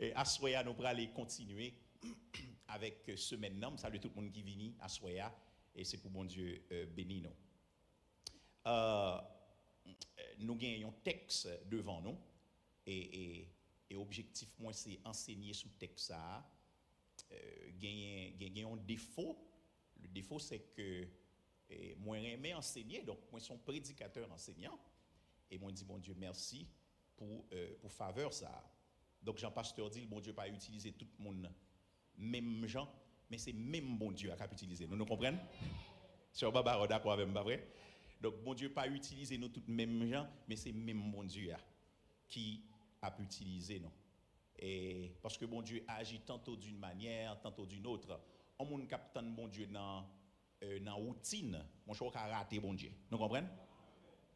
Et à Soya, nous allons continuer avec ce maintenant. Salut tout le monde qui vient à Soya. Et c'est pour bon Dieu béni nous. Nous gagnons un texte devant nous. Et objectif, moi, c'est enseigner sous texte ça. Gagner un défaut. Le défaut, c'est que moi, j'aime enseigner. Donc, moi, je suis un prédicateur enseignant. Et moi, je dis, bon Dieu, merci pour faveur ça. Donc, Jean-Pasteur dit, le bon Dieu pas utiliser tout le monde, même gens, mais c'est même bon Dieu qui a utilisé. Nous comprenons? Sur Baba, d'accord avec moi, vrai? Donc, bon Dieu pas utiliser nous tous même gens, mais c'est même bon Dieu qui a pu utiliser nous. Et parce que bon Dieu agit tantôt d'une manière, tantôt d'une autre. On monde capte bon Dieu dans routine, mon choix a raté bon Dieu. Nous comprenons?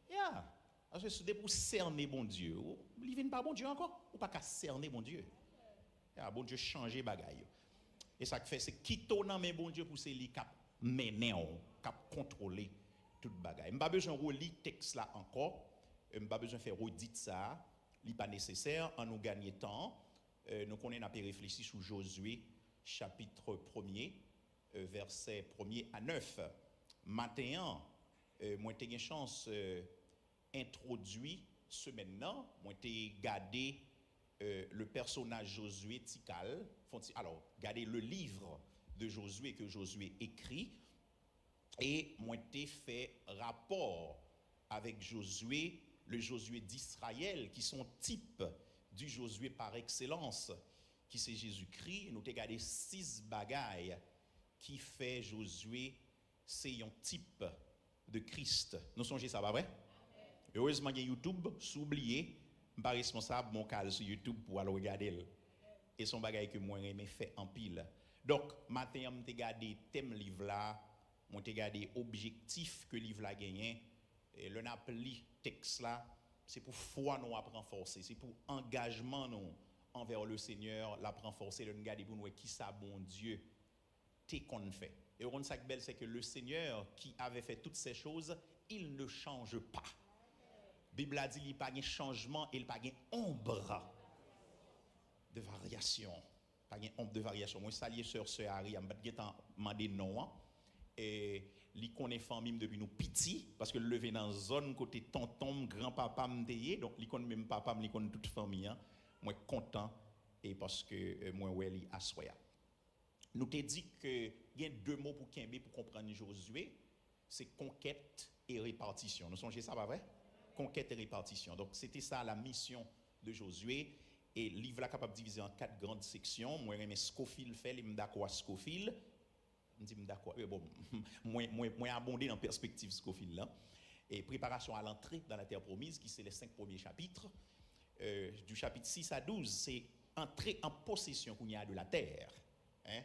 Yeah. Parce que c'est pour cerner bon Dieu. Il ne vient pas bon Dieu encore. Ou pas qu'à cerner bon Dieu. Bon Dieu changer bagaille. Et ça fait c'est quitter dans mes bon Dieu pour c'est lui cap mener, cap contrôler toute bagaille. M'pas besoin relire texte là encore. M'pas besoin faire redit ça. Il pas nécessaire en nous gagner temps. Nous connaissons un peu réfléchi sur Josué chapitre 1er verset 1er à 9. Matin, moi j'ai une chance introduit ce maintenant, moi j'ai gardé le personnage Josué Tikal. Alors, gardez le livre de Josué que Josué écrit et moi j'ai fait rapport avec Josué, le Josué d'Israël qui sont type du Josué par excellence qui c'est Jésus-Christ. Nous avons gardé 6 bagailles qui fait Josué c'est un type de Christ. Nous songez ça, pas vrai? Heureusement, il y a YouTube, s'oublier, je ne suis pas responsable mon cas sur YouTube pour aller regarder. Et son bagage que moi j'aime fait en pile. Donc, matin, je vais regarder thème livre là, je vais regarder objectif que le livre là gagné. Et le appli texte là, c'est pour foi nous apprendre renforcer, c'est pour engagement nous envers le Seigneur, la renforcer, le regarder pour nous qui ça bon Dieu t'es qu'on fait. Et on sait que belle c'est que le Seigneur qui avait fait toutes ces choses, il ne change pas. La Bible a dit qu'il n'y a pas de changement et il n'y a pas de ombre de variation. Pas de ombre de variation. Moi, salue sœur Harry, je vais demander non. Et il connaît famille depuis nous petits, parce que levé dans la zone côté tonton, grand-papa m'deye, donc il connaît même papa, il connaît toute famille. Moi, content, et parce que moi, ouais, il assoya. Nous t'ai dit que il y a 2 mots pour Kembe pour comprendre Josué, c'est conquête et répartition. Nous songez ça, pas vrai? Conquête et répartition. Donc, c'était ça la mission de Josué. Et le livre est capable de diviser en 4 grandes sections. Moi, je Scofield fait, je suis d'accord à Scofield. Je dis d'accord. Bon, moi, abondé dans la perspective Scofield là. Et préparation à l'entrée dans la terre promise, qui c'est les 5 premiers chapitres. Du chapitre 6 à 12, c'est entrer en possession qu'on y a de la terre. Hein?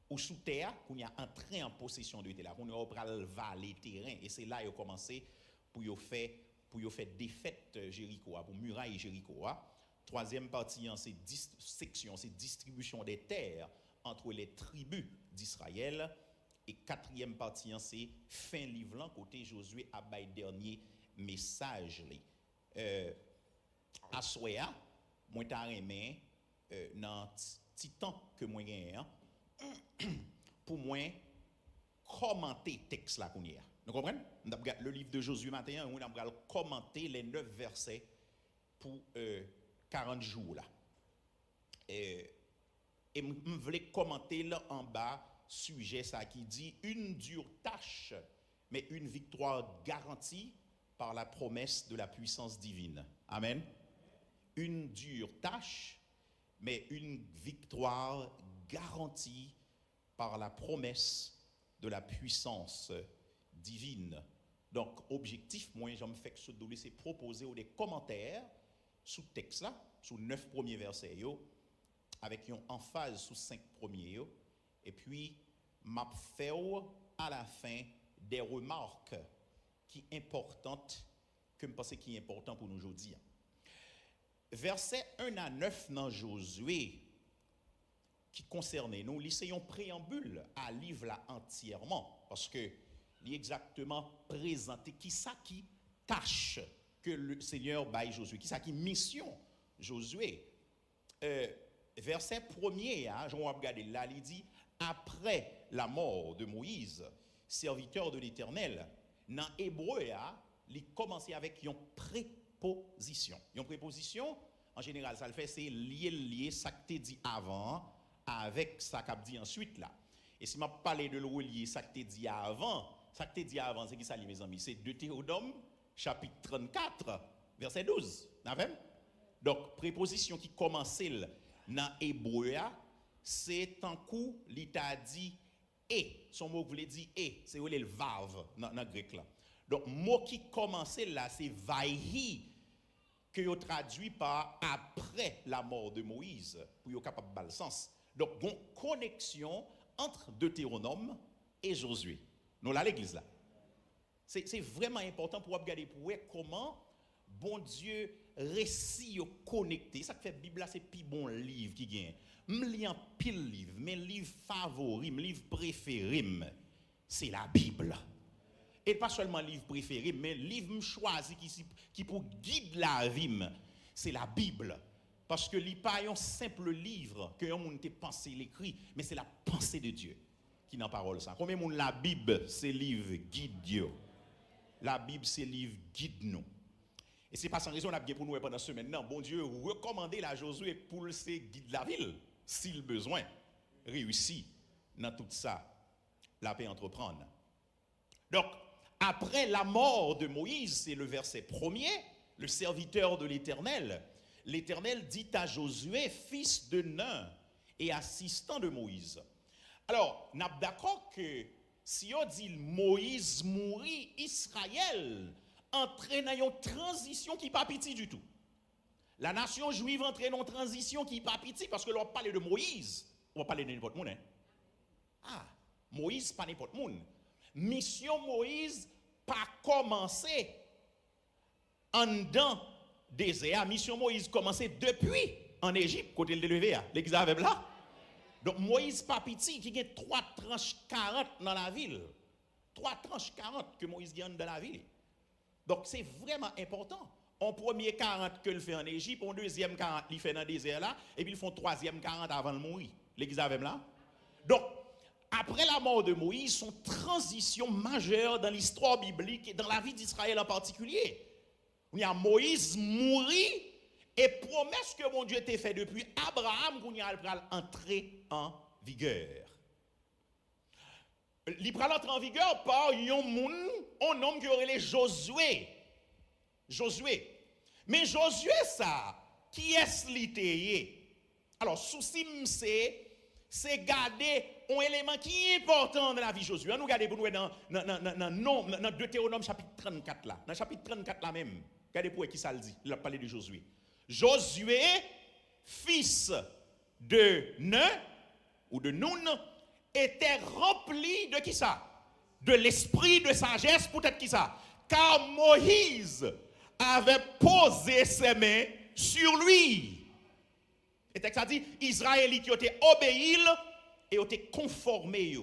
Ou sous terre, qu'on y a entré en possession de terre. On y a le valet terrain. Et c'est là qu'il a commencé pour faire défaite Jéricho, pour muraille Jéricho. Troisième partie, c'est section, c'est distribution des terres entre les tribus d'Israël. Et quatrième partie, c'est fin livre, côté Josué a bail dernier message. À Soya, moi t'as aimé dans petit temps que moi gagne pour moi commenter texte là qu'on y a. Vous comprenez? Le livre de Josué matin, on va commenter les 9 versets pour 40 jours là. Et je voulais commenter là en bas sujet ça qui dit une dure tâche mais une victoire garantie par la promesse de la puissance divine. Amen. Une dure tâche mais une victoire garantie par la promesse de la puissance divine. Donc, objectif, moi, je me fais que ce dossier, c'est proposer des commentaires sous texte là, sous 9 premiers versets, avec une emphase sous 5 premiers, et puis, m'a fait à la fin des remarques qui sont importantes, que je pense qui est important pour nous aujourd'hui. Verset 1 à 9 dans Josué, qui concerne nous, lycéons préambule à livre là entièrement, parce que il est exactement présenté qui ça qui tâche que le Seigneur baille Josué, qui ça qui mission Josué. verset premier, hein, je vais regarder là, il dit, après la mort de Moïse, serviteur de l'Éternel, dans Hébreu, il commence avec une préposition. Une préposition, en général, ça le fait, c'est lié, ça que tu dit avant, avec ça qu'a dit ensuite là. Et si je parle de le relier, ça que tu dit avant, c'est qui ça, mes amis? C'est Deutéronome, chapitre 34, verset 12. Donc, préposition qui commence dans Hébreu, c'est un coup, il t'a dit et. Son mot voulait dire et. C'est le vav dans le grec là. Donc, mot qui commence là, c'est vaihi, que vous traduit par après la mort de Moïse, pour vous capable de le sens. Donc, une connexion entre Deutéronome et Josué. Nous là, l'église là. C'est vraiment important pour regarder pour voir comment bon Dieu récit connecté. Ça fait Bible là, c'est plus bon livre qui gagne. M'li en pile livre, mes livres favoris, mes livres préférés, c'est la Bible. Et pas seulement livre préféré, mais livre choisi qui pour guide la vie, c'est la Bible. Parce que li pas un simple livre que un monde te pensé l'écrit, mais c'est la pensée de Dieu qui n'a parole ça. Combien monde la Bible c'est livre guide Dieu. La Bible c'est livre guide nous. Et c'est pas sans raison on a bien pour nous pendant ce semaine. Non, bon Dieu recommander la Josué pour le guide la ville s'il besoin réussit dans tout ça la paix entreprendre. Donc après la mort de Moïse, c'est le verset premier, le serviteur de l'Éternel. L'Éternel dit à Josué, fils de Nun et assistant de Moïse. Alors, nous sommes d'accord que si on dit Moïse mourit, Israël entraîne dans une transition qui n'est pas petite du tout. La nation juive entraîne dans une transition qui n'est pas petite parce que l'on parle de Moïse, on va parler de n'importe monde. Hein? Ah, Moïse, pas n'importe monde. Mission Moïse pas commencé en dedans désert. Mission Moïse commencé depuis en Égypte, côté de levé, l'église avec là. Donc Moïse pas petit qui a 3 tranches 40 dans la ville. 3 tranches 40 que Moïse gagne dans la ville. Donc c'est vraiment important. En premier 40 que le fait en Égypte, en deuxième 40 il fait dans le désert là, et puis ils font troisième 40 avant de mourir. L'église avec là. Donc après la mort de Moïse, son transition majeure dans l'histoire biblique et dans la vie d'Israël en particulier. Il y a Moïse mourit et promesse que mon Dieu t'a fait depuis Abraham qu'on y a entrer en vigueur. Il va entrer en vigueur par un homme qui aurait les Josué. Mais Josué ça, qui est-ce l'ité? Alors souci c'est garder un élément qui est important dans la vie de Josué. Nous regardons pour nous dans Deutéronome chapitre 34 là. Dans chapitre 34 là même. Regardez pour qui ça le dit. Il a parlé de Josué. Josué, fils de Nun ou de Nun, était rempli de qui ça? De l'esprit de sagesse, peut-être qui ça? Car Moïse avait posé ses mains sur lui. Et texte a dit, Israélites qui ont obéi et ont été conformés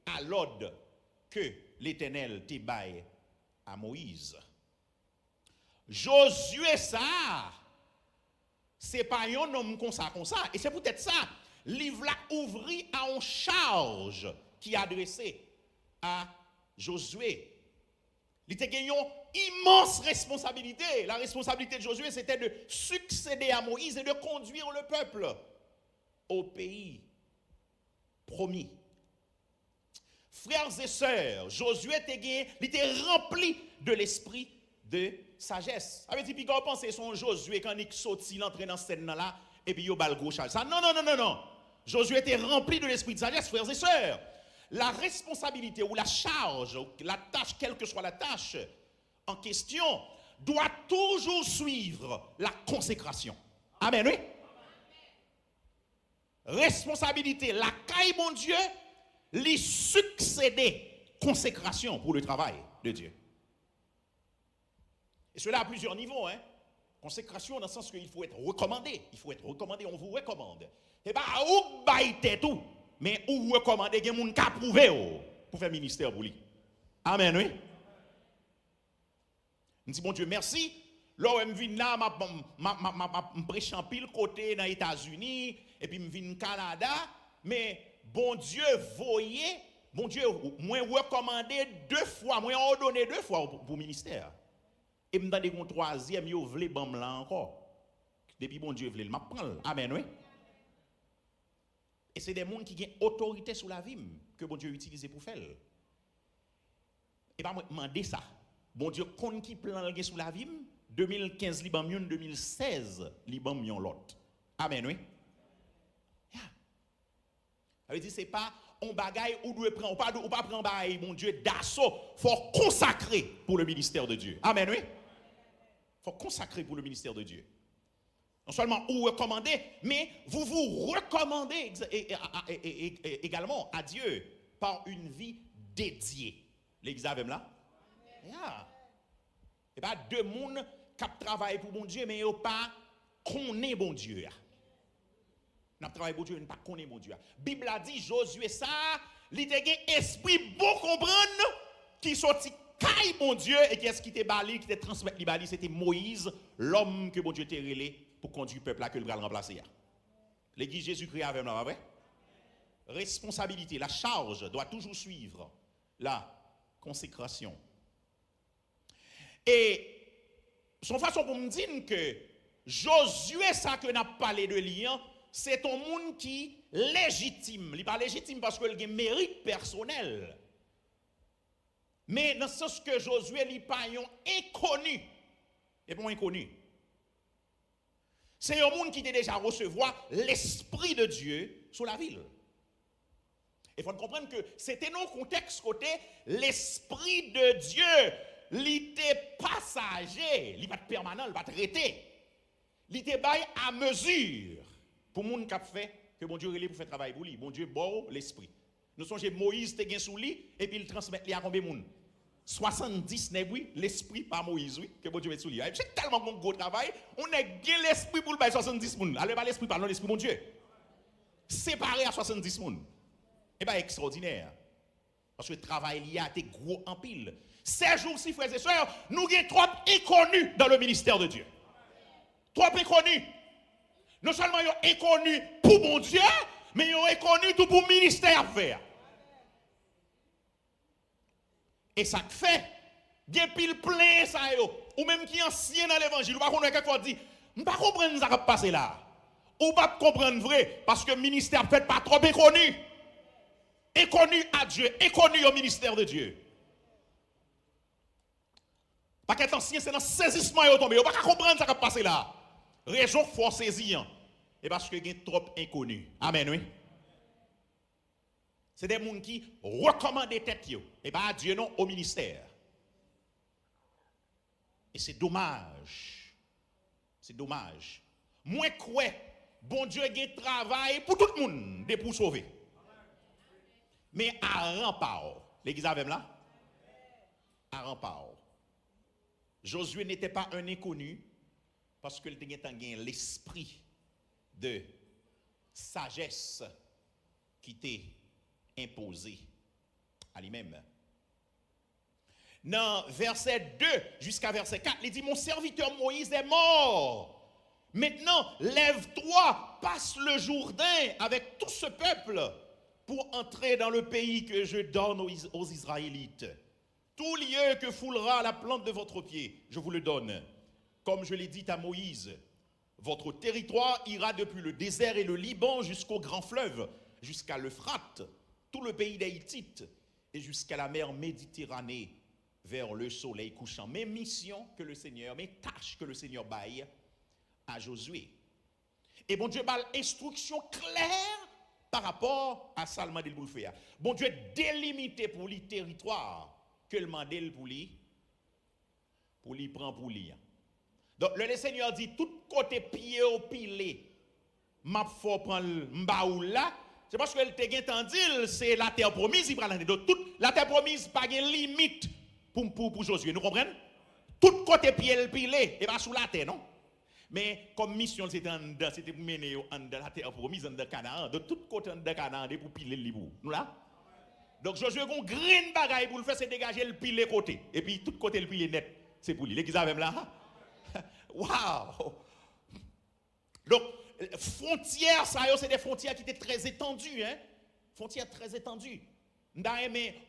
à l'ordre que l'Éternel te baille à Moïse. Josué ça, c'est pas un homme comme ça. Et c'est peut-être ça, livre là ouvri à une charge qui est adressée à Josué. Il était gagné une immense responsabilité. La responsabilité de Josué, c'était de succéder à Moïse et de conduire le peuple au pays promis. Frères et sœurs, Josué était rempli de l'esprit de sagesse. Avec dit, puis quand on pense son Josué, quand il sortit, il entrait dans cette scène là, et puis il a le gros chal. Ça, non. Josué était rempli de l'esprit de sagesse, frères et sœurs. La responsabilité ou la charge, ou la tâche, quelle que soit la tâche en question, doit toujours suivre la consécration. Amen, oui? Responsabilité, la caille, mon Dieu, lui succéder consécration pour le travail de Dieu. Et cela à plusieurs niveaux. Hein? Consécration dans le sens qu'il faut être recommandé. Il faut être recommandé, on vous recommande. Et bien, où baïté tout, mais où recommander qu'il y a des gens qui ont prouvé pour faire ministère pour lui. Amen, oui. Je dis, bon Dieu, merci. Là, je viens là, je prêche en pile côté dans les États-Unis. et puis je viens au Canada, mais bon Dieu voyait, bon Dieu, moi recommandé 2 fois, moi ordonné 2 fois pour le ministère. Et je me donne un troisième, je voulais bam là encore. Depuis bon Dieu voulait, je prends. Amen, oui. Et c'est des gens qui ont autorité sur la vie que bon Dieu utilise pour faire. Et pas moi demander ça. Bon Dieu compte qui plan sur la vie 2015 li bam yon, 2016 li bam yon l'autre. Amen, oui. Yeah. Ça veut dire c'est pas on bagaille ou doit prendre ou pas prendre bagaille mon Dieu d'assaut, faut consacrer pour le ministère de Dieu. Amen, oui. Faut consacrer pour le ministère de Dieu. Non seulement vous recommandez, mais vous vous recommandez également à Dieu par une vie dédiée. L'église avec là? Yeah. Et pas deux personnes qui travaillent pour bon Dieu, mais ils pas connaissent bon Dieu. Nous travaillons pour Dieu, nous pas connaissons bon Dieu. La Bible a dit, Josué, ça, il a un esprit bon comprendre qui sortit caille bon Dieu et qui est-ce qui était bali, qui était transmis li bali, c'était Moïse, l'homme que bon Dieu t'a relé pour conduire le peuple là que le va remplacer. L'église Jésus-Christ avec nous, vrai? Responsabilité, la charge doit toujours suivre la consécration. Et son façon pour me dire que Josué, ça que n'a parlé de lien, c'est un monde qui légitime. Il n'est pas légitime parce qu'il a un mérite personnel. Mais dans ce sens que Josué n'est pas un inconnu. Et pas un inconnu. C'est un monde qui a déjà recevoir l'Esprit de Dieu sur la ville. Il faut comprendre que c'était dans le contexte côté l'Esprit de Dieu, il était passager, il n'est pas permanent, il n'est pas traité. Il était à mesure pour les gens qui ont fait que bon Dieu relève pour faire travail pour lui. Bon Dieu bon l'Esprit. Nous songez Moïse te gen sous lui et puis il transmet li à combien de monde? 70 nèg oui, l'Esprit par Moïse oui, que bon Dieu met sous lui. C'est tellement bon gros travail, on a gen l'Esprit pour le bail 70 monde. Allez pas l'Esprit par l'Esprit mon Dieu. Séparé à 70 monde. Et bien extraordinaire. Parce que le travail il y a été gros en pile. Ces jours-ci, frères et sœurs, nous sommes trop inconnus dans le ministère de Dieu. Trop inconnus. Non seulement ils sont inconnus pour mon Dieu, mais ils sont inconnus tout pour le ministère à faire. Et ça fait, bien pile plein ça yo, ou même qui est ancien dans l'évangile, ou pas qu'on a quelquefois dit, je ne pas comprendre ça qui passe là. Ou pas comprendre vrai, parce que le ministère fait pas trop inconnu. Inconnu à Dieu, inconnu au ministère de Dieu. Pas qu'être ancien, c'est dans le saisissement et tombé. On ne peut pas comprendre ça qui passe là. Raison faut saisir. Et parce que il y a trop inconnu. Amen, oui. C'est des gens qui recommandent des têtes. Et pas à Dieu, non, au ministère. Et c'est dommage. C'est dommage. Moi, quoi, bon Dieu a un travail pour tout le monde, pour sauver. Mais à rempart, l'église avec là? À rempart. Josué n'était pas un inconnu parce qu'il avait l'esprit de sagesse qui était imposé à lui-même. Dans verset 2 jusqu'à verset 4, il dit, mon serviteur Moïse est mort. Maintenant, lève-toi, passe le Jourdain avec tout ce peuple pour entrer dans le pays que je donne aux Israélites. Tout lieu que foulera la plante de votre pied, je vous le donne. Comme je l'ai dit à Moïse, votre territoire ira depuis le désert et le Liban jusqu'au grand fleuve, jusqu'à l'Euphrate, tout le pays des Hittites et jusqu'à la mer Méditerranée, vers le soleil couchant. Mes missions que le Seigneur, mes tâches que le Seigneur baille à Josué. Et bon Dieu balle instruction claire par rapport à Salman del Boulfea. Bon Dieu délimité pour les territoires que le mandel pour lui prend pour lui. Donc le Seigneur dit tout côté pied au pilé, m'a faut prendre m'baou là, c'est parce que le te gen c'est la terre promise, il prend la donc toute la terre promise pas de limite pour Josué, nous comprenons? Tout côté pied le pilé et pas sous la terre non. Mais comme mission c'était pour mener en la terre promise en Canaan, de tout côté en Canaan pour piler le bout. Nous là. Donc Josué a un green bagaille pour le faire, c'est dégager le pile côté. Et puis tout côté le pile net, c'est pour lui. L'église même là. Waouh! Donc frontières, ça, c'est des frontières qui étaient très étendues, hein? Frontières très étendues. Dans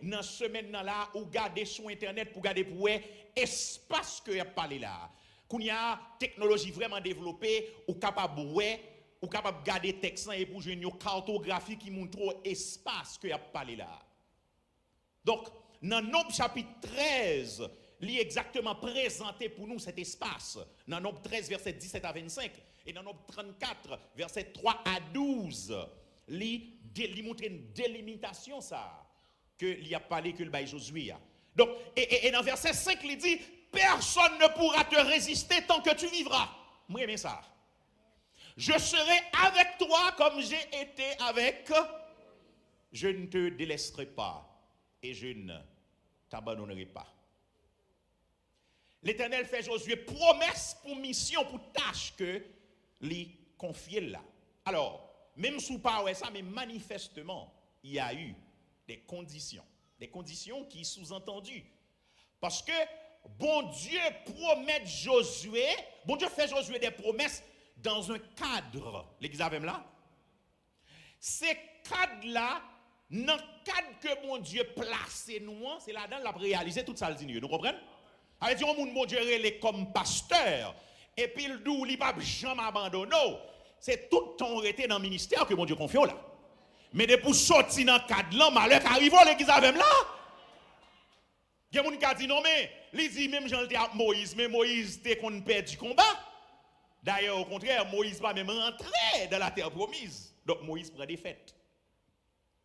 une semaine là, ou garder sur internet pour garder pour espace que y a parlé là. Quand il y a technologie vraiment développée, ou capable ou capable garder texte et pour jouer une cartographie qui montre espace que y a parlé là. Donc, dans Nombre chapitre 13, il est exactement présenté pour nous cet espace. Dans Nombre 13, verset 17 à 25, et dans Nombre 34, verset 3 à 12, il montre une délimitation ça. Que il y a parlé que le bail Josué a. Donc, et dans verset 5, il dit, personne ne pourra te résister tant que tu vivras. Moi, j'aime ça. Je serai avec toi comme j'ai été avec. Je ne te délaisserai pas et je ne t'abandonnerai pas. L'Éternel fait Josué promesse pour mission, pour tâche que lui confier là. Alors, même sous pas ça, mais manifestement, il y a eu des conditions qui sous-entendues. Parce que bon Dieu promet Josué, bon Dieu fait Josué des promesses dans un cadre. L'église avec là? Ces cadres-là, dans le cadre que bon Dieu place nous, c'est là-dedans qu'il a réalisé tout ça. Nous comprenez? Avec dit, bon Dieu est comme pasteur, et puis il dit, il n'a pas jamais abandonné. C'est tout le temps été dans le ministère que bon Dieu confie là. Mais depuis sortir dans le cadre là, malheur qui arrive l'église avec là. Il y a des gens qui disent non, mais il dit même Jean était à Moïse, mais Moïse était qu'on perd du combat. D'ailleurs, au contraire, Moïse va même rentrer dans la terre promise. Donc Moïse prend des fêtes.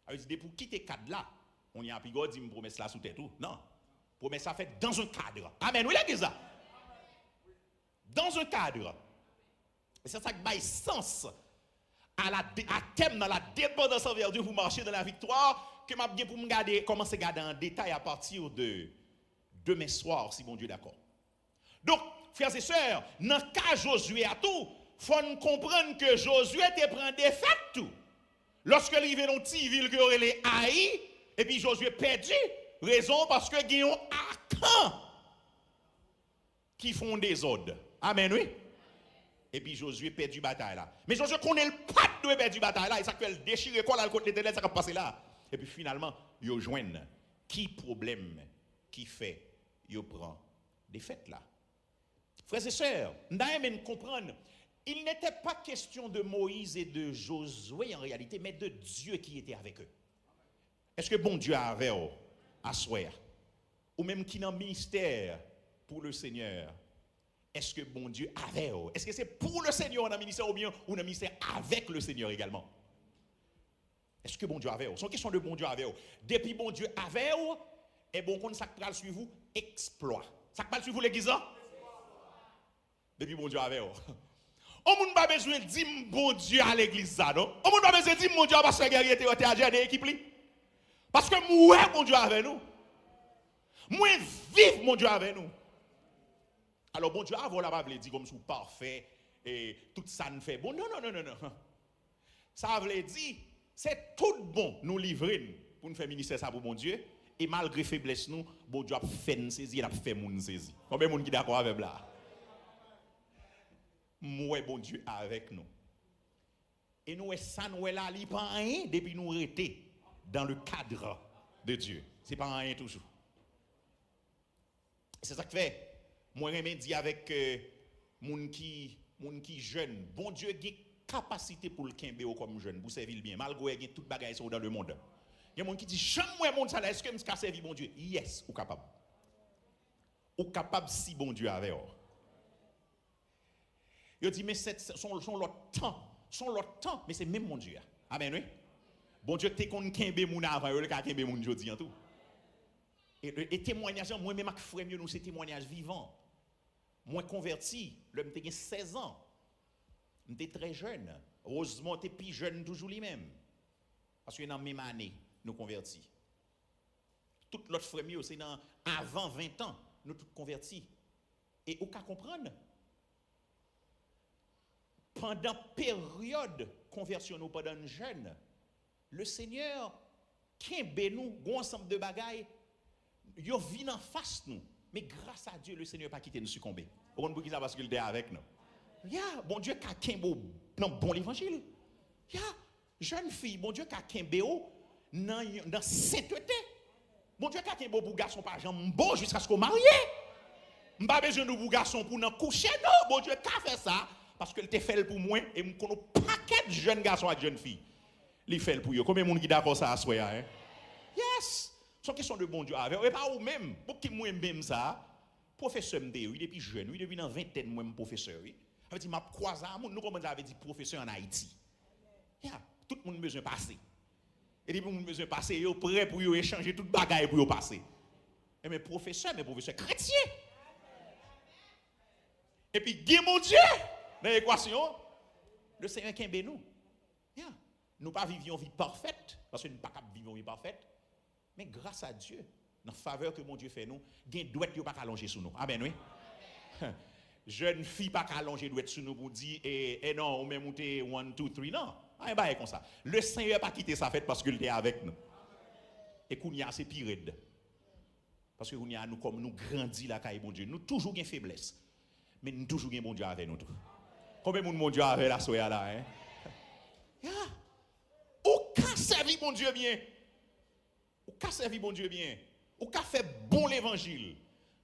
Alors il dit pour quitter le cadre là, on y a puis dit me promesse là sous tête tout. Non. Promesse ça fait dans un cadre. Amen. Oui, l'église là. Dans un cadre. Et c'est ça qui baille sens à thème dans la dépendance envers Dieu pour marcher dans la victoire que m'a bien pour me garder commencer à garder en détail à partir de demain soir si bon Dieu d'accord. Donc frères et sœurs, dans le cas Josué à tout, faut comprendre que Josué te prend des fêtes tout. Lorsque il arrive dans une petite ville qui aurait les haïs et puis Josué perdu, raison parce que il y a un Akan qui font des ordres. Amen oui. Et puis Josué perd du bataille là. Mais Josué connaît le pas de perdre du bataille là. Et ça fait déchirer quoi là, le côté l'Éternel, ça va passer là. Et puis finalement, il joignent qui problème qui fait, il prend des fêtes là. Frères et sœurs, nous devons comprendre, il n'était pas question de Moïse et de Josué en réalité, mais de Dieu qui était avec eux. Est-ce que bon Dieu avait à soir? Ou même qui dans le ministère pour le Seigneur? Est-ce que bon Dieu avait? Est-ce que c'est pour le Seigneur dans le ministère ou bien ou dans le ministère avec le Seigneur également? Est-ce que bon Dieu avait? C'est une question de bon Dieu avait. Depuis bon Dieu avait, et bon, quand ça pral sur vous, exploit. Ça pral sur vous l'église? Depuis bon Dieu avait. On n'a pas besoin de dire bon Dieu à l'église, non? On n'a pas besoin de dire bon Dieu parce que guerrier était à des équipes. Parce que moi, bon Dieu avec nous. Moi, vive mon Dieu avec nous. Alors, bon Dieu, avant la Bible dit comme sous parfait et tout ça ne fait bon. Non. Ça veut dire, c'est tout bon nous livrer pour nous faire ministère ça pour bon Dieu. Et malgré faiblesse nous, bon Dieu a fait nous saisir, il a fait nous saisir. Combien de monde qui est d'accord avec là? Moi, bon Dieu avec nous. Et nous, ça nous est là, il pas rien depuis nous étions dans le cadre de Dieu. C'est pas rien toujours. C'est ça que fait. Moi, je dis avec moun qui jeune, bon Dieu a une capacité pour le kembe comme jeune, pour servir bien, malgré qu'il y a toute bagaille dans le monde. Il y a des gens qui disent, j'aime moi mon salaire, est-ce que je peux servir bon Dieu? Yes, ou capable. Ou capable si bon Dieu avait. Il dit, mais son l'autre temps, mais c'est même mon Dieu. Amen, oui. Bon Dieu, t'es qu'on kembe moun avant, il y a kembe moun jodi en tout. Et témoignage, moi-même, je ferais mieux nous, c'est témoignage vivant. Moi, converti, l'homme était 16 ans. J'étais très jeune. Heureusement, j'étais plus jeune toujours lui-même. Parce que dans la même année, nous convertis. Tout l'autre frère mieux, c'est avant 20 ans, nous tous convertis. Et au cas comprendre, pendant période conversion, nous pendant jeune, le Seigneur, qui nous, un ensemble de bagailles, il vient en face nous. Mais grâce à Dieu, le Seigneur n'a pas quitté nous succomber. Vous comprenez ça parce qu'il était avec nous. Bon Dieu, quelqu'un Non, bon l'évangile. Ya, jeune fille, bon Dieu, qui a Kimbéo, dans sainteté. Bon Dieu, qui a Kimbéo pour garçon, par exemple, bon, jusqu'à ce qu'on marie. Je n'ai pas besoin de vous garçon pour nous coucher, non. Bon Dieu, qui a fait ça? Parce que le fait pour moi, et je connais un paquet de jeunes garçons et de jeunes filles. Il fait pour eux. Combien de monde qui d'accord ça à soi, hein? Yes! C'est une question de bon Dieu. Et pas vous-même. Pour qui moi même ça, professeur MD, il est depuis jeune, il est depuis dans 20 ans, moi, professeur. Il avait dit, m'a croisé, nous, comme on avait dit, professeur en Haïti. Yeah. Tout le monde a besoin de passer. Et depuis, on a besoin de passer, il est prêt pour échanger toute bagaille pour passer. Et mes professeurs chrétiens. Et puis, Dieu mon Dieu, dans l'équation, le Seigneur qui est nous. Yeah. Nous pas vivions une vie parfaite, parce que nous ne pouvons pas vivre une vie parfaite. Mais grâce à Dieu, dans la faveur que mon Dieu fait nous, il y a douette qui pas allonger sur nous. Amen, oui. Jeune fille pas allonger douette sur nous pour dire, et non, on met monter 1, 2, 3, non. Ah, bah, comme ça. Le Seigneur pas quitté sa fête parce qu'il était avec nous. Et qu'on y a c'est pire. Parce que nous, comme nous grandis là, bon Dieu, nous toujours une faiblesse. Mais nous toujours un bon Dieu avec nous. Combien de mon Dieu avec la soya là, hein? Yeah. Aucun servi bon Dieu bien. Aucun servi bon Dieu bien. Aucun fait bon l'évangile.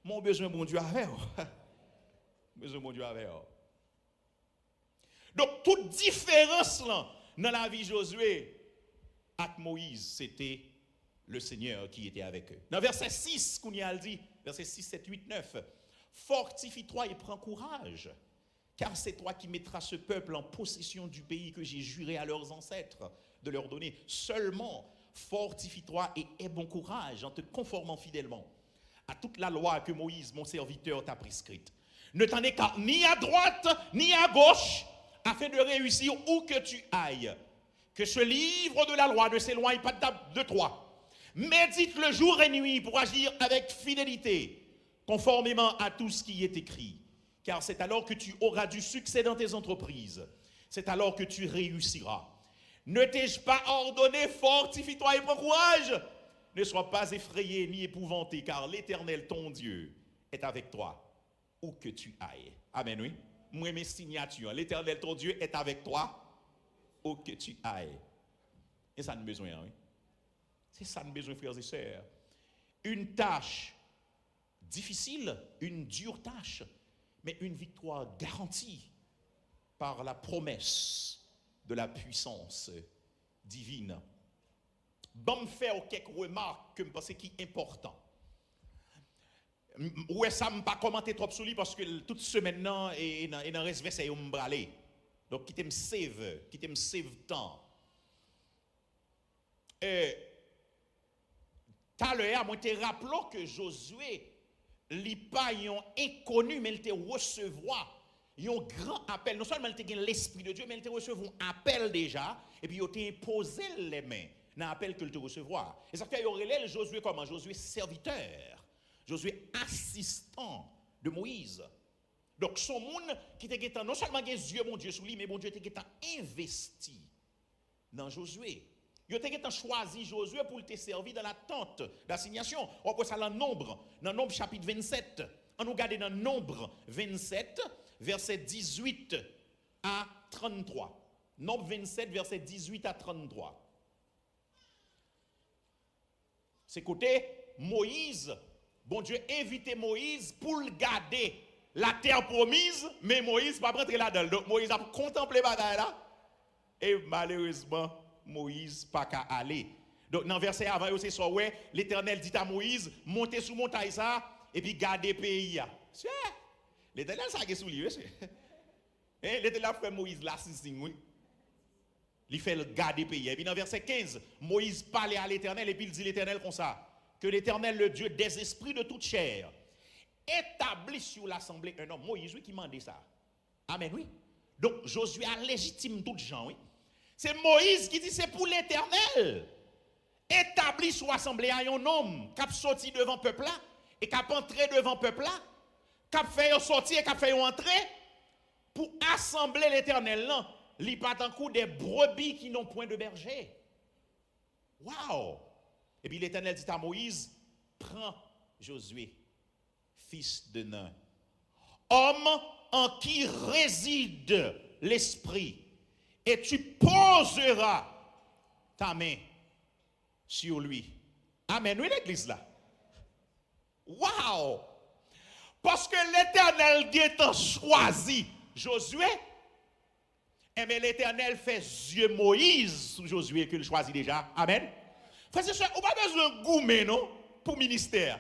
Mon besoin bon Dieu avec. Besoin bon Dieu avec. Donc toute différence là dans la vie de Josué avec Moïse, c'était le Seigneur qui était avec eux. Dans verset 6, qu'on y a dit, verset 6, 7, 8, 9. Fortifie-toi et prends courage, car c'est toi qui mettras ce peuple en possession du pays que j'ai juré à leurs ancêtres de leur donner. Seulement, fortifie-toi et aie bon courage en te conformant fidèlement à toute la loi que Moïse, mon serviteur, t'a prescrite. Ne t'en écarte ni à droite ni à gauche, afin de réussir où que tu ailles. Que ce livre de la loi ne s'éloigne pas de toi. Médite le jour et nuit pour agir avec fidélité, conformément à tout ce qui est écrit. Car c'est alors que tu auras du succès dans tes entreprises. C'est alors que tu réussiras. Ne t'ai-je pas ordonné, fortifie-toi et prends courage? Ne sois pas effrayé ni épouvanté, car l'Éternel, ton Dieu, est avec toi, où que tu ailles. Amen, oui. Moi, mes signatures. L'Éternel, ton Dieu, est avec toi, où que tu ailles. Et ça nous besoin, oui. C'est ça nous besoin, frères et sœurs. Une tâche difficile, une dure tâche, mais une victoire garantie par la promesse de la puissance divine. Bon, me faire quelques remarques que je pense qui sont importantes. Ouais, ça ne pas commenter trop sur lui parce que toute semaine maintenant et dans le reste c'est un bralé. Donc qui t'aime save temps. Tout à l'heure, moi te rappelons que Josué li pas yon inconnu mais il te recevoir un grand appel. Non seulement il te gagne l'esprit de Dieu mais il te recevoir un appel déjà et puis il te imposé les mains dans l'appel qu'il te recevoir. Et ça fait qu'il Josué comment? Josué serviteur. Josué assistant de Moïse. Donc son monde qui était non seulement les yeux mon Dieu sur lui, mais mon Dieu était investi dans Josué. Il était choisi Josué pour te servir dans la tente d'assignation. On voit ça dans Nombre chapitre 27. On nous regarde dans Nombre 27, verset 18 à 33. Nombre 27, verset 18 à 33. C'est côté Moïse. Bon Dieu invitait Moïse pour le garder la terre promise, mais Moïse pas rentrer là-dedans. Donc Moïse a contemplé bagaille là et malheureusement Moïse pas qu'à aller. Donc dans verset avant c'est ça ouais, l'Éternel dit à Moïse, montez sous montagne ça et puis garder pays. C'est l'Éternel ça qui sous lui, et l'Éternel fait Moïse là oui. Il fait le garder pays. Et puis dans verset 15, Moïse parlait à l'Éternel et puis il dit l'Éternel comme ça, que l'Éternel le Dieu des esprits de toute chair établit sur l'assemblée un homme. Moïse oui qui m'a dit ça. Amen oui. Donc Josué a légitime tout gens oui. C'est Moïse qui dit c'est pour l'Éternel. Établi sur l'assemblée un homme qui a sorti devant le peuple là et qui a entré devant le peuple là, qui a fait sortir et qui a fait entrer pour assembler l'Éternel là. Li pas tant coup des brebis qui n'ont point de berger. Waouh! Et puis l'Éternel dit à Moïse, prends Josué, fils de Nun, homme en qui réside l'esprit et tu poseras ta main sur lui. Amen. Oui, l'église là. Wow! Parce que l'Éternel a choisi Josué, et bien l'Éternel fait yeux Moïse sous Josué qu'il choisit déjà. Amen. Frère, c'est ça, on n'a pas besoin de goumer, non? Pour ministère.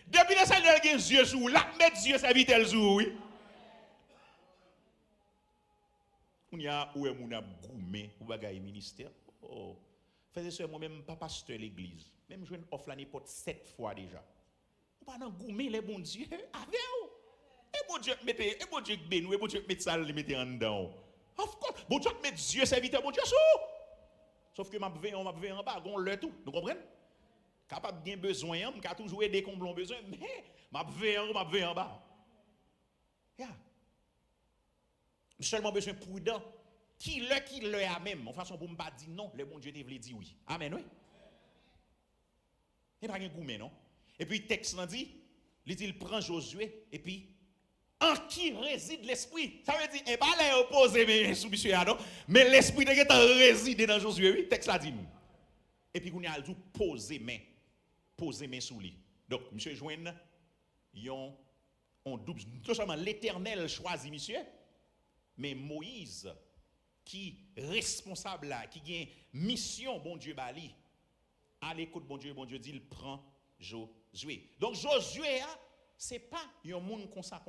Depuis le Seigneur a des yeux sur, là, mettre yeux, ça vite le jour, oui. On y a où est mon goumé pour bagaille ministère. Oh. Frère, c'est moi-même, pas pasteur l'église. Même je viens offre l'année pour 7 fois déjà. On pas dans goumé les bons dieux avec vous. Et bon Dieu mettez, et bon Dieu bénou, et bon Dieu mettez ça, le mettez en dedans. Of course, bon Dieu met Dieu serviteur, bon Dieu sous. Sauf que m'a veillé en bas, on le tout, vous comprenez? Capable bien besoin, m'a toujours aider comme l'on besoin, mais m'a veillé en bas. Yeah. Seulement besoin prudent. Qui le a même, en façon pour me pas dire non, le bon Dieu te voulait dire oui. Amen, oui. Il n'y a pas de goût, non? Et puis, le texte dit, il prend Josué, et puis, en qui réside l'esprit. Ça veut dire, et pas les opposés, mais sous monsieur, non? Mais l'esprit de Dieu réside dans Josué, oui, le texte l'a dit. Et puis, on a dit, poser main sous lui. Donc, monsieur Joanne, on double, non seulement l'Éternel choisit monsieur, mais Moïse, qui est responsable là, qui a une mission, bon Dieu, bali, à l'écoute, bon Dieu dit, il prend Josué. Donc Josué, ce n'est pas un monde comme ça.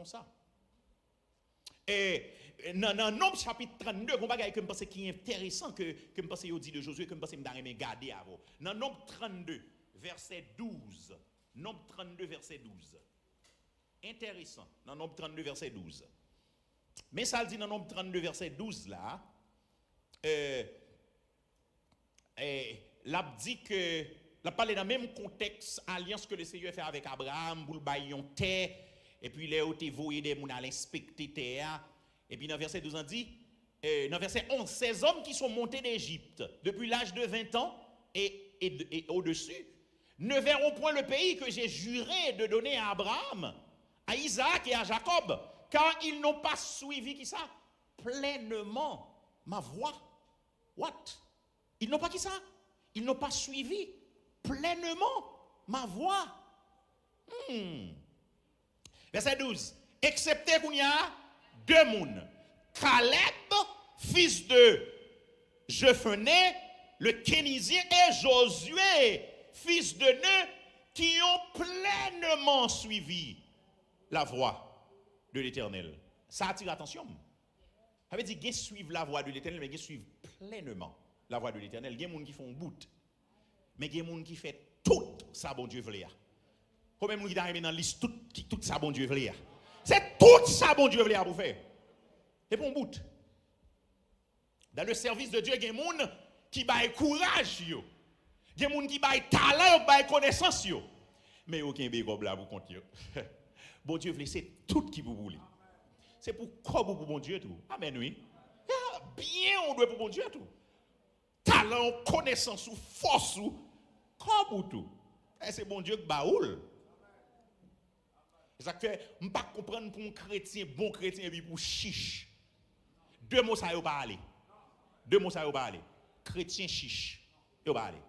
Et dans Nombre chapitre 32, on va regarder que je pense qui est intéressant, que je pense qu'il dit de Josué, que je pense que je vais garder avant. Dans Nombre 32, verset 12. Nombre 32, verset 12. Intéressant, dans Nombre 32, verset 12. Mais ça le dit dans Nombre 32, verset 12 là, l'a dit que, l'a parlé dans le même contexte, alliance que le Seigneur fait avec Abraham, pour le bailler en terre, et puis les autres voyaient des gens à l'inspecter terre. Et puis dans verset 12 on dit, dans verset 11, ces hommes qui sont montés d'Égypte depuis l'âge de 20 ans et au-dessus, ne verront point le pays que j'ai juré de donner à Abraham, à Isaac et à Jacob, car ils n'ont pas suivi qui ça? Pleinement ma voix. What? Ils n'ont pas qui ça? Ils n'ont pas suivi pleinement ma voix. Verset 12. Excepté qu'il y a deux mounes. Caleb, fils de Jephonné, le Kénizien, et Josué, fils de Nun, qui ont pleinement suivi la voix de l'Éternel. Ça attire l'attention. Ça veut dire qu'ils suivent la voix de l'Éternel, mais qu'ils suivent pleinement la voix de l'Éternel. Il y a des gens qui font bout, mais il y a des gens qui font tout ça, bon Dieu veut. Combien de gens qui arrivent dans la liste, tout ça, bon Dieu veut. C'est tout ça, bon Dieu veut pour faire. C'est pour un bout. Dans le service de Dieu, il y a des gens qui ont courage, il y a des gens qui ont talent, qui ont connaissance. Mais aucun bégob là pour compter. Bon Dieu veut, c'est tout qui vous voulez. C'est pour quoi pour bon Dieu tout. Amen, oui. Bien, on doit pour bon Dieu tout. Talent, connaissance, ou force, ou comme tout. Et c'est bon Dieu qui baoule. Ça fait, je ne peux pas comprendre pour un chrétien, bon chrétien, et puis pour chiche. Deux mots, ça ne va pas aller. Deux mots, ça ne va pas aller. Chrétien, chiche. Ça ne va pas aller.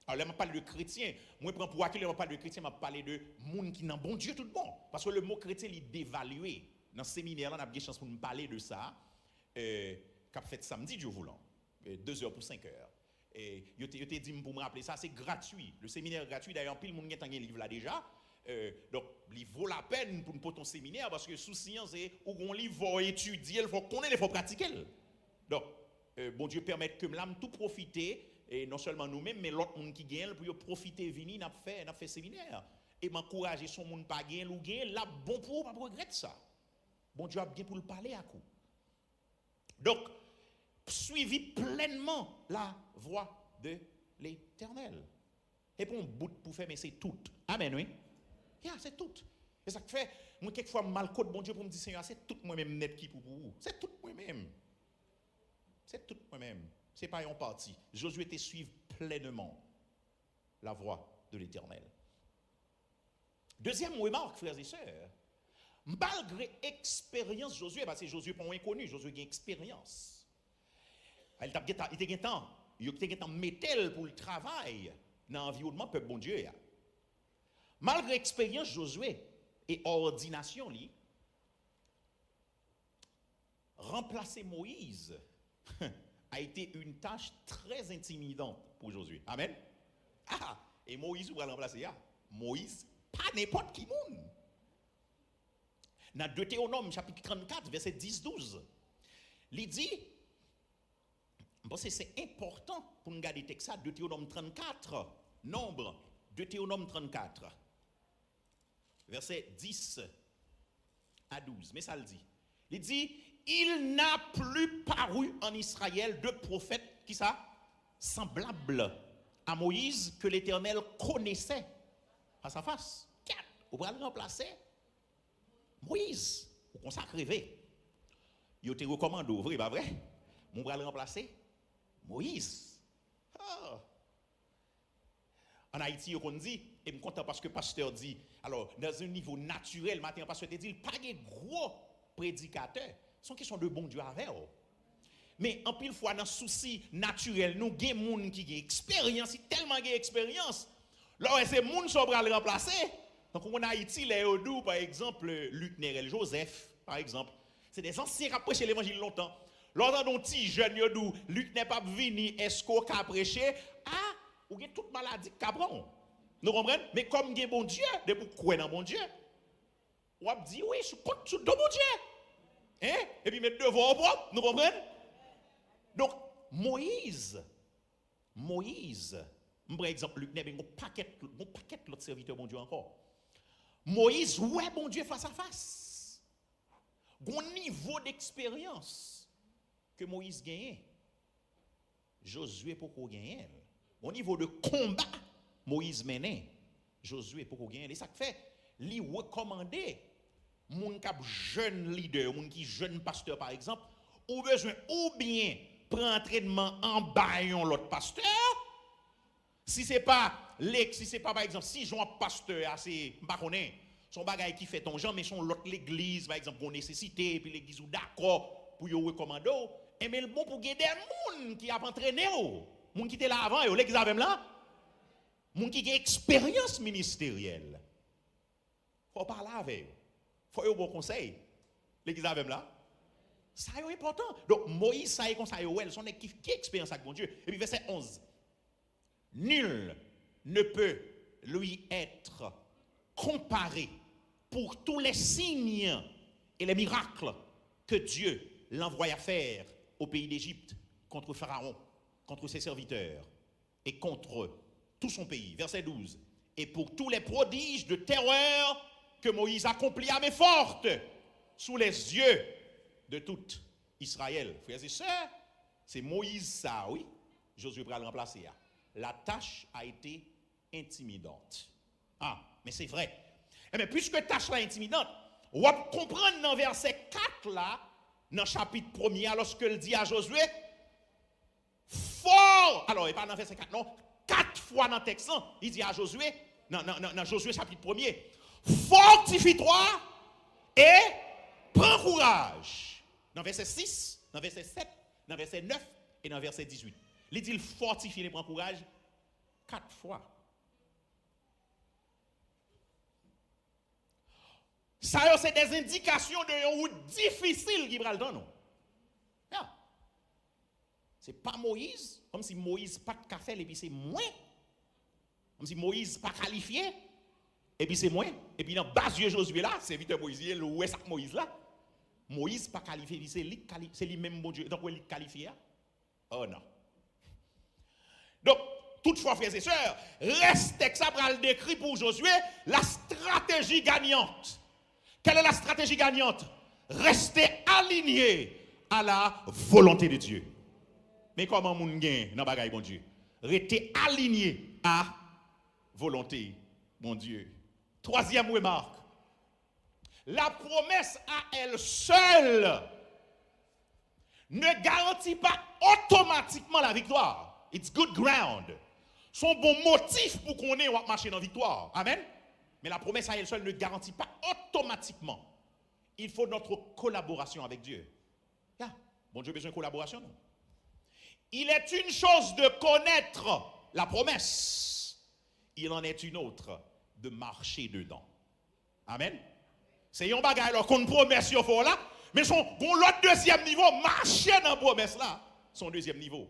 Alors là, je parle de chrétien. Moi, je prends pour accueillir, je parle de chrétien, je parle de monde qui n'a bon Dieu tout bon. Parce que le mot chrétien, il est dévalué. Dans ce séminaire, on a une chance pour nous parler de ça. Qu'a fait samedi, Dieu voulant. 2 heures pour 5 heures. Et je t'ai dit pour me rappeler ça, c'est gratuit. Le séminaire est gratuit. D'ailleurs, pile le monde qui a un livre là déjà. Donc, il vaut la peine pour ton séminaire parce que sous science, c'est où on livre, il faut étudier, il faut connaître, il faut pratiquer. Donc, bon Dieu permet que l'âme tout profiter. Et non seulement nous-mêmes, mais l'autre monde qui gagne, pour profiter, venir, n'a fait séminaire. Et m'encourager son monde pas gagner ou gagner, là, bon pour pas regretter ça. Bon Dieu a bien pour le parler à coup. Donc, suivi pleinement la voix de l'Éternel. Et pour un bout pour faire, mais c'est tout. Amen, oui. Yeah, c'est tout. Et ça fait, moi, quelquefois, mal code, bon Dieu, pour me dire, Seigneur, c'est tout moi-même net qui pour vous. C'est tout moi-même. C'est tout moi-même. Ce n'est pas un parti. Josué te suive pleinement la voix de l'Éternel. Deuxième remarque, frères et sœurs, malgré expérience Josué, parce que Josué n'est pas inconnu, Josué a une expérience. Il était un temps, il était un métal pour le travail dans l'environnement peuple bon Dieu. Malgré l'expérience Josué et ordination li, remplacer Moïse a été une tâche très intimidante pour Josué. Amen. Ah, et Moïse, où va remplacer ya? Moïse, pas n'importe qui monde. Dans Deutéronome chapitre 34, verset 10-12, il dit, bon, c'est important pour nous garder le texte, Deutéronome 34, nombre, Deutéronome 34, verset 10 à 12, mais ça le dit. Il dit, il n'a plus paru en Israël de prophète qui ça semblable à Moïse que l'Éternel connaissait face à face. On va le remplacer Moïse, pour qu'on s'accréve. Il te recommande, vrai, pas vrai? On va le remplacer Moïse. Oh. En Haïti, on dit, et je suis content parce que le pasteur dit, alors, dans un niveau naturel, matin, le pasteur te dit, il n'y a pas de gros prédicateurs. C'est une question de bon Dieu avec eux. Mais en pile fois, dans le souci naturel, nous avons des gens qui ont expérience, tellement d'expérience. Là, c'est des gens qui sont le remplacer. Donc, on a Haïti, les Odou, par exemple, Luc Nerel Joseph, par exemple. C'est des anciens qui ont prêché l'évangile longtemps. Lorsqu'on a un petit jeune Odou, Luc n'est pas venu, est-ce qu'on a prêché? Ah, ou a toute maladie qui prend. Nous comprenons? Mais comme il y a bon Dieu, de vous croire dans bon Dieu, on a dit oui, je suis contre bon Dieu. Hein? Et puis mettre devant propre, nous comprenons? Donc, Moïse, par exemple, Luc n'est pas un paquet l'autre serviteur bon Dieu encore. Moïse, ouais, bon Dieu face à face. Bon niveau d'expérience que Moïse gagne, Josué pour qu'on gagne. Au niveau de combat, Moïse menait, Josué pour qu'on gagne. Et ça fait, lui recommander, mon cap jeune leader, mon qui jeune pasteur par exemple, ou besoin ou bien prendre entraînement en baillon l'autre pasteur. Si c'est pas par exemple si Jean pasteur assez pas connaît son bagage qui fait ton Jean mais son l'autre l'église par exemple qu'on nécessité puis l'église ou d'accord pour yo recommander et mais le bon pour guider monde qui a entraîné monde qui était là avant l'église même là monde qui a expérience ministérielle. Faut parler avec eux. Faut un bon conseil. L'église même là. Ça est important. Donc Moïse ça est comme ça son équipe qui expérience avec bon Dieu. Et puis verset 11. Nul ne peut lui être comparé pour tous les signes et les miracles que Dieu l'envoie à faire au pays d'Égypte contre Pharaon, contre ses serviteurs et contre tout son pays. Verset 12. Et pour tous les prodiges de terreur que Moïse accomplit à main forte sous les yeux de tout Israël. Frères et sœurs, c'est Moïse ça, oui. Josué va le remplacer. La tâche a été intimidante. Ah, mais c'est vrai. Eh bien, puisque la tâche est intimidante, on va comprendre dans verset 4 là, dans le chapitre 1er, lorsqu'il dit à Josué, fort, alors, il pas dans verset 4, non, 4 fois dans le texte, il dit à Josué, dans Josué chapitre 1er, fortifie-toi et prends courage. Dans verset 6, dans verset 7, dans verset 9 et dans verset 18. Il dit fortifie et prend courage 4 fois. Ça, c'est des indications de route difficile qui va le donner. C'est pas Moïse, comme si Moïse pas de café et puis c'est moins. Comme si Moïse pas qualifié et puis c'est moins. Et puis dans base de Josué là, c'est vite Moïse, le ouest Moïse là. Moïse pas qualifié, c'est lui même bon Dieu. Donc il est qualifié. Oh non. Donc toutefois frères et sœurs, reste que ça va le décrit pour Josué la stratégie gagnante. Quelle est la stratégie gagnante? Rester aligné à la volonté de Dieu. Mais comment moun gagne dans bagaille bon Dieu? Rester aligné à volonté bon Dieu. Troisième remarque. La promesse à elle seule ne garantit pas automatiquement la victoire. It's good ground. Son bon motif pour qu'on ait marché dans la victoire. Amen. Mais la promesse à elle seule ne garantit pas automatiquement. Il faut notre collaboration avec Dieu. Bon Dieu a besoin de collaboration. Non? Il est une chose de connaître la promesse. Il en est une autre de marcher dedans. Amen. C'est un bagage alors qu'on promesse yo faut là, mais l'autre deuxième niveau, marcher dans la promesse là, son deuxième niveau.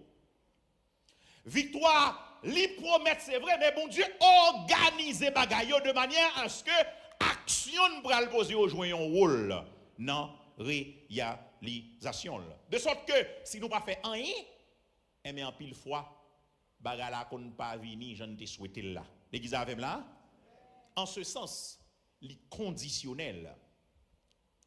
Victoire, les promesses c'est vrai, mais bon Dieu organise bagage de manière à ce que action pral poser au jouer un rôle dans réalisation. De sorte que si nous pas fait rien, et mais en pile fois bagage là qu'on pas venir, je ne te souhaité là. L'église avec là. En ce sens, les conditionnel.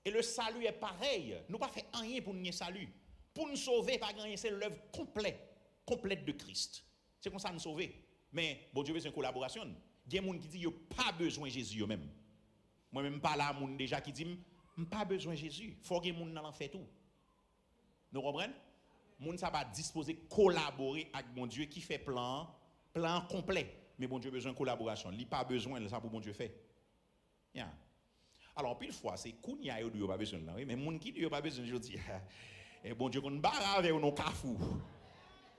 Et le salut est pareil. Nous pas fait rien pour nous salut. Pour nous sauver, pas rien, c'est l'œuvre complète de Christ. C'est comme ça nous sauver. Mais bon Dieu besoin de collaboration. Il y a des gens qui disent pas besoin de Jésus même. Moi même pas là moun déjà qui dit pas besoin de Jésus. Faut que les gens en fait tout. Nous comprenez? Moun ça va disposer collaborer avec mon Dieu qui fait plan complet. Mais bon Dieu besoin de collaboration. Il pas besoin de ça pour bon Dieu fait. Yeah. Alors pile fois c'est kounya yo pas besoin là, mais moun qui dit pas besoin je dis et bon Dieu qu'on barre avec nos Carrefour.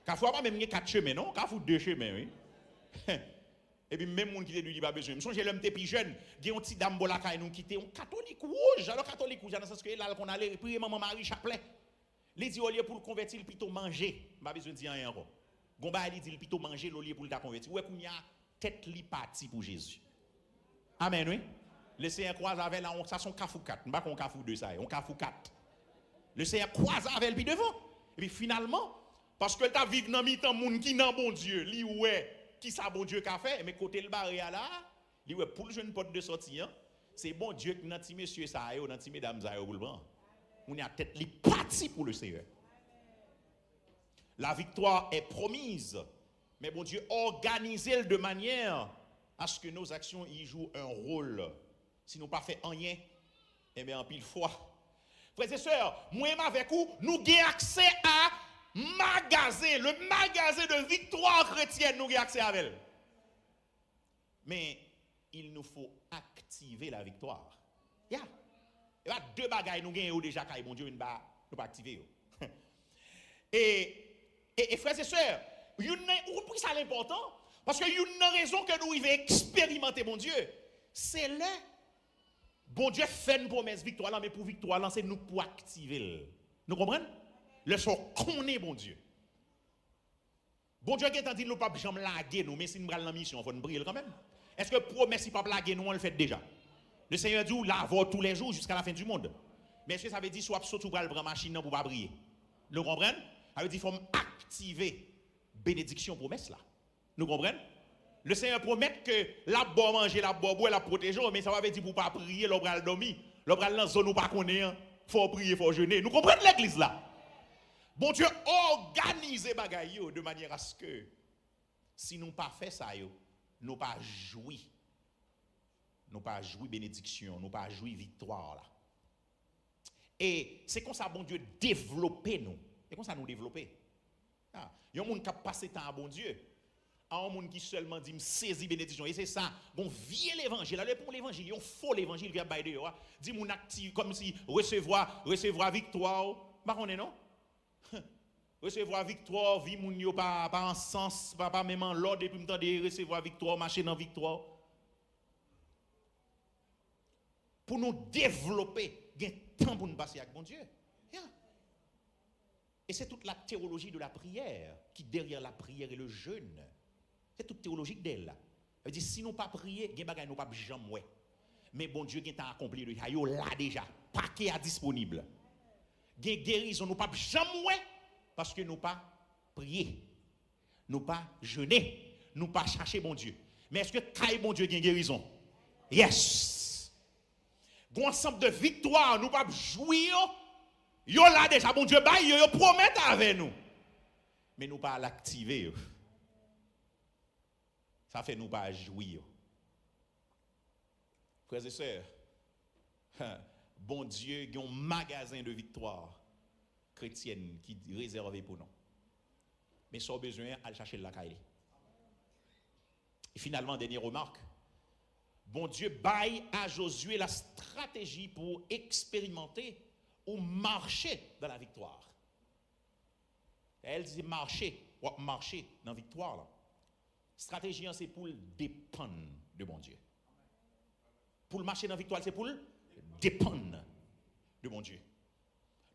Carrefour pas même 4 chemins non, Carrefour 2 chemins oui. Et puis même moun qui dit pas besoin. Me songe l'homme t'es plus jeune, gen un petit dame bolaka nous quitter un catholique rouge. Alors catholique rouge dans le sens que là qu'on allait prier maman Marie chapelet. Les dit au lieu pour le convertir plutôt manger, pas besoin de dire rien encore. Gomba il dit plutôt manger au lieu pour le convertir. Ouais kounya tête li parti pour Jésus. Amen oui. Le Seigneur croise avec là, ça son Carrefour 4, pas qu'on Carrefour 2 ça, on Carrefour 4. Le Seigneur croise avec lui devant. Et puis finalement, parce que tu vivre dans mi-temps monde qui nan bon Dieu, li ouais, qui ça bon Dieu qu'a fait, mais côté le barré là, li ouais pour le jeune porte de sortie, hein, c'est bon Dieu qui nan ti monsieur ça yo, nan ti mesdames ça yo pour le prendre. On a tête li parti pour le Seigneur. La victoire est promise, mais bon Dieu organise de manière à ce que nos actions y jouent un rôle. Si nous pas fait rien, eh bien en pile fois. Frères et sœurs, moi et avec vous, nous avons accès à magasin, le magasin de victoire chrétienne, nous avons accès à elle. Mais il nous faut activer la victoire. Yeah. Il y a deux bagailles nous avons déjà quand bon Dieu nous pas activer. Et frères et sœurs, pourquoi ça l'important? Parce qu'il y a une raison que nous devons expérimenter mon Dieu. C'est là. Bon Dieu fait une promesse victoire là, mais pour victoire là, c'est nous pour activer. Nous comprenons? Le son qu'on est bon Dieu. Bon Dieu qui est dit nous pas jamais laguer nous, mais si nous prenons la mission, il faut nous briller quand même. Est-ce que promesse il pas laguer nous on le fait déjà? Le Seigneur dit la voix tous les jours jusqu'à la fin du monde. Mais est-ce que ça veut dire soit surtout pour prendre machine pour pas briller? Nous comprenons? Ça veut dire qu'il faut activer bénédiction promesse là. Nous comprenons? Le Seigneur promet que la boire manger, la boire boire, la protéger, mais ça va veut dire pour pas prier, l'obral dormir, l'obral dans zone où pas connaître, faut prier, faut jeûner. Nous comprenons l'église là. Bon Dieu organise bagaille de manière à ce que si nous pas fait ça yo, nous pas jouir. Nous pas jouir bénédiction, nous pas jouir victoire là. Et c'est comme ça bon Dieu développer nous. C'est comme ça nous développer. Ah, il y a un monde qui a passé temps à bon Dieu. Un monde qui seulement dit me saisis bénédiction et c'est ça bon vieux l'évangile là pour l'évangile on faux l'évangile qui a bail dehors dit mon active comme si recevoir victoire pas connait non recevoir victoire vie moun yo pas en sens pas même en l'ordre et puis me tande recevoir victoire marcher dans victoire pour nous développer gain temps pour nous passer avec bon Dieu yeah. Et c'est toute la théologie de la prière qui derrière la prière et le jeûne. C'est toute théologique d'elle là. Elle dit si nous pas prier, gen bagay nous pas jamais ouais. Mais bon Dieu gen t'a accompli le yo là déjà, paquet à disponible. Gen guérison nous pas jamais ouais parce que nous pas prier. Nous pas jeûner, nous pas chercher bon Dieu. Mais est-ce que taille bon Dieu gen guérison? Yes. Gon ensemble de victoire, nous pas jouir. Yo là déjà bon Dieu bail yo promet avec nous. Mais nous pas l'activer. Ça fait nous pas jouir. Frères et sœurs, bon Dieu, il y a un magasin de victoire chrétienne qui est réservé pour nous. Mais sans besoin d'aller chercher la caille. Et finalement, dernière remarque. Bon Dieu baille à Josué la stratégie pour expérimenter ou marcher dans la victoire. Elle dit marcher, marcher dans la victoire. Là. Stratégie, c'est pour dépendre de mon Dieu. Pour marcher dans la victoire, c'est pour dépendre de mon Dieu.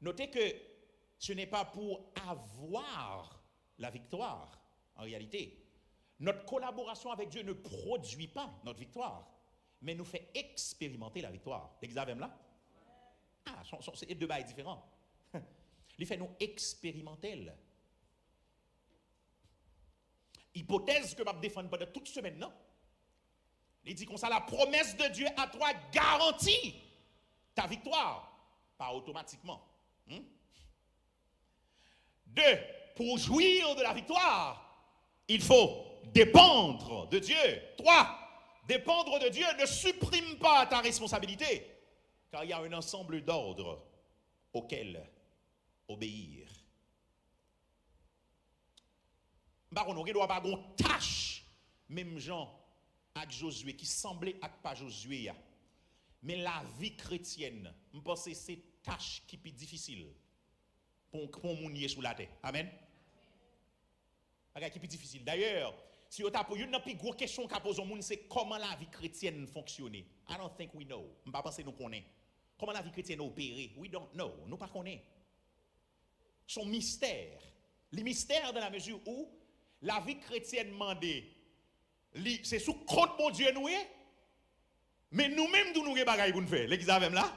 Notez que ce n'est pas pour avoir la victoire, en réalité. Notre collaboration avec Dieu ne produit pas notre victoire, mais nous fait expérimenter la victoire. L'examen là? Ah, c'est deux bails différents. Il fait nous expérimenter. Hypothèse que je vais défendre pendant toute semaine, non? Il dit comme ça, la promesse de Dieu à toi garantit ta victoire, pas automatiquement. Deux, pour jouir de la victoire, il faut dépendre de Dieu. Trois, dépendre de Dieu ne supprime pas ta responsabilité, car il y a un ensemble d'ordres auxquels obéir. Baron, on ne doit pas avoir une tâche, même gens avec Josué, qui semblait avec pas Josué. Mais la vie chrétienne, je pense que c'est une tâche qui est difficile pour mounier sous la terre. Amen. Qui est difficile. D'ailleurs, si vous avez une plus grosse question qu'a posé au monde, c'est comment la vie chrétienne fonctionne. I don't think we know. Je ne pense pas que nous connaissons. Comment la vie chrétienne opère. We don't know. Nous ne connaissons pas. Son mystère. Les mystères dans la mesure où la vie chrétienne demandée, c'est sous compte mon Dieu nous est, mais nous-mêmes nous avons des bagages pour nous faire. L'examen là.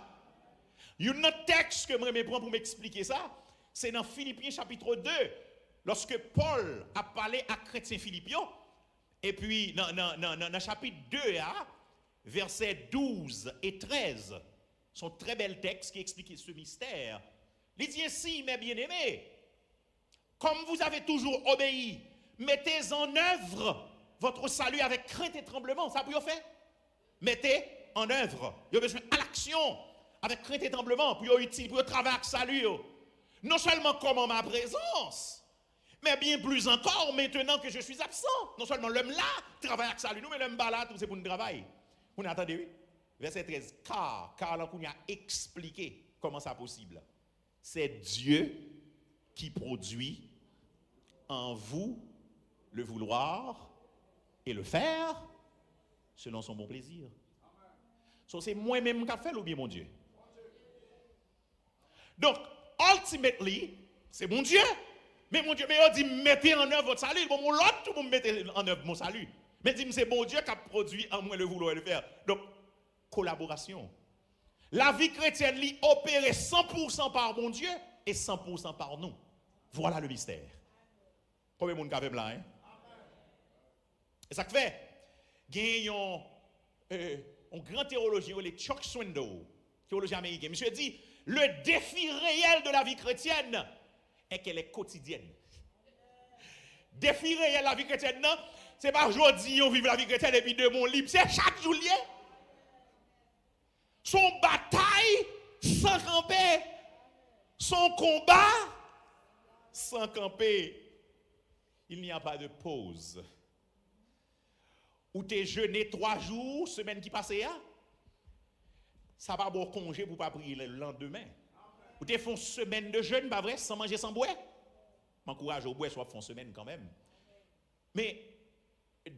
Il y a un autre texte que je vais prendre pour m'expliquer ça. C'est dans Philippiens chapitre 2. Lorsque Paul a parlé à chrétiens philippiens, et puis dans chapitre 2, versets 12 et 13, sont très belles textes qui expliquent ce mystère. Il dit ainsi, mes bien-aimés, comme vous avez toujours obéi, mettez en œuvre votre salut avec crainte et tremblement. Ça peut faire? Mettez en œuvre. Il y a besoin à l'action avec crainte et tremblement pour utile pour travailler avec salut. Non seulement comme en ma présence, mais bien plus encore maintenant que je suis absent. Non seulement l'homme là travaille avec salut, nous mais l'homme là tout c'est pour nous travailler. Vous entendez oui? Verset 13. Car là on a expliqué comment ça possible. C'est Dieu qui produit en vous le vouloir et le faire selon son bon plaisir. So, c'est moi-même qui a fait ou bien mon Dieu? Donc, ultimately, c'est mon Dieu. Mais mon Dieu, mais on dit mettez en œuvre votre salut. Bon, l'autre, tout le monde mettez en œuvre mon salut. Mais dit c'est bon Dieu qui a produit en moi le vouloir et le faire. Donc, collaboration. La vie chrétienne est opérée 100% par mon Dieu et 100% par nous. Voilà le mystère. Combien de monde qui là, hein? Et ça fait, il y a un grand théologien, le Chuck Swindoll, théologien américain. Monsieur dit, le défi réel de la vie chrétienne est qu'elle est quotidienne. Défi réel de la vie chrétienne, non? C'est pas aujourd'hui on vit la vie chrétienne et puis de mon libre. C'est chaque jour lié. Son bataille sans camper. Son combat sans camper. Il n'y a pas de pause. Ou t'es jeûné 3 jours, semaine qui passait, ça va bon congé pour pas prier le lendemain. Ou t'es fait une semaine de jeûne, pas vrai, sans manger, sans boire. M'encourage au boire, soit font semaine quand même. Mais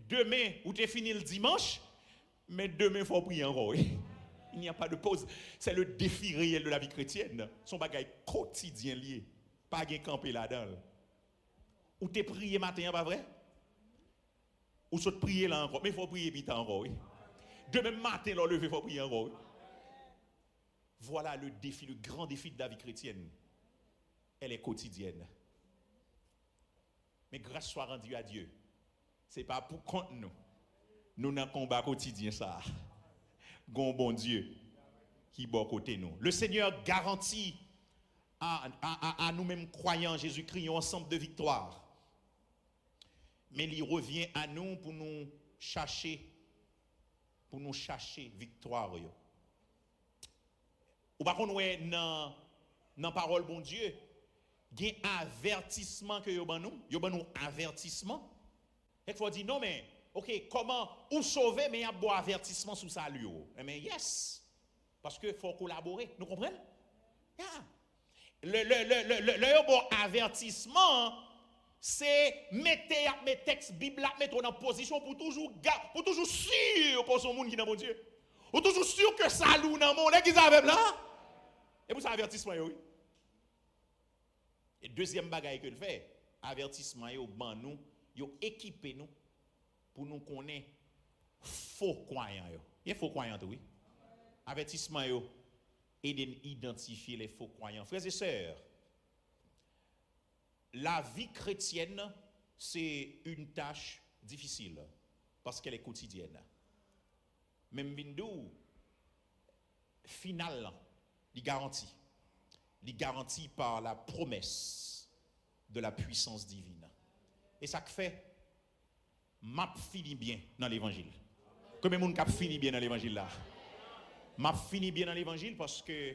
demain, ou t'es fini le dimanche, mais demain, il faut prier encore. Il n'y a pas de pause. C'est le défi réel de la vie chrétienne. Son bagage quotidien lié. Pas de camper là-dedans. Ou t'es prié matin, pas vrai? Ou soit prier là encore. Mais il faut prier vite encore. Demain matin, là, lever, il faut prier encore. Voilà le défi, le grand défi de la vie chrétienne. Elle est quotidienne. Mais grâce soit rendue à Dieu. Ce n'est pas pour contre nous. Nous dans le combat quotidien ça. Bon Dieu qui est bon côté nous. Le Seigneur garantit à nous-mêmes croyants Jésus-Christ un ensemble de victoires. Mais il revient à nous pour nous chercher victoire. Ou par contre, dans la parole bon Dieu, il y a un avertissement que nous avons avertissement. Il faut dire non, mais ok, comment ou sauver, mais il y a un bon avertissement sous salut. Mais yes, parce qu'il faut collaborer. Nous comprenons? Yeah. le bon avertissement, c'est mettre mes textes Bible mettre en position pour toujours sûr pour son monde qui est dans mon Dieu. Pour toujours sûr que ça loue dans mon monde qui savent là. Et pour ça avertissement oui. Et deuxième bagaille que le fait, avertissement yo ban nous, yo équiper nous pour nous connaître faux croyants yo. Il y a faux croyants oui. Avertissement yo aider identifier les faux croyants. Frères et sœurs, la vie chrétienne, c'est une tâche difficile parce qu'elle est quotidienne. Même bindou final, il garantit par la promesse de la puissance divine. Et ça fait m'a fini bien dans l'évangile. Combien de monde qui fini bien dans l'évangile là? M'a fini bien dans l'évangile parce que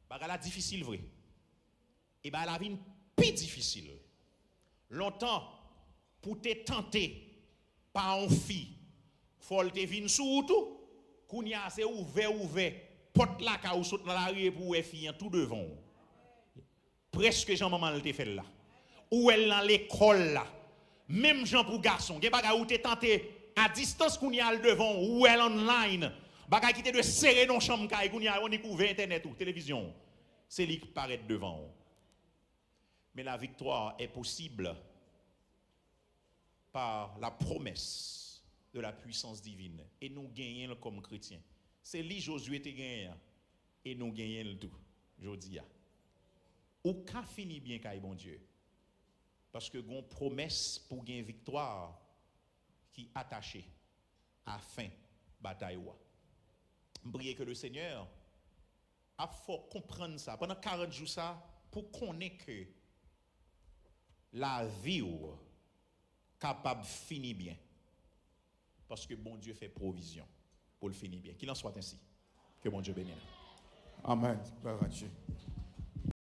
la difficile vrai. Et la vie plus difficile. Longtemps pour te tenter par une fille, faut te venir sous tout. Kounya c'est ouvert porte la ka ou saute dans la rue pour une fille tout devant. Presque Jean maman te fait là. Ou elle dans l'école là. Même Jean pour garçon, gen bagay ou te tenté à distance kounya devant ou elle online. Bagay qui te de serrer dans chambre kay kounya on découvre internet ou télévision. C'est lui qui paraît devant. Mais la victoire est possible par la promesse de la puissance divine. Et nous gagnons comme chrétiens. C'est lui Josué te gagné et nous gagnons le tout. Jodi a. Ou ka fini bien kay bon Dieu. Parce que gon promesse pour gagner victoire qui attachée à fin bataille wa. Priez que le Seigneur a fort comprendre ça pendant 40 jours ça pour connaître que la vie ou capable finir bien. Parce que bon Dieu fait provision pour le finir bien. Qu'il en soit ainsi. Que bon Dieu bénisse. Amen. Gloire à Dieu.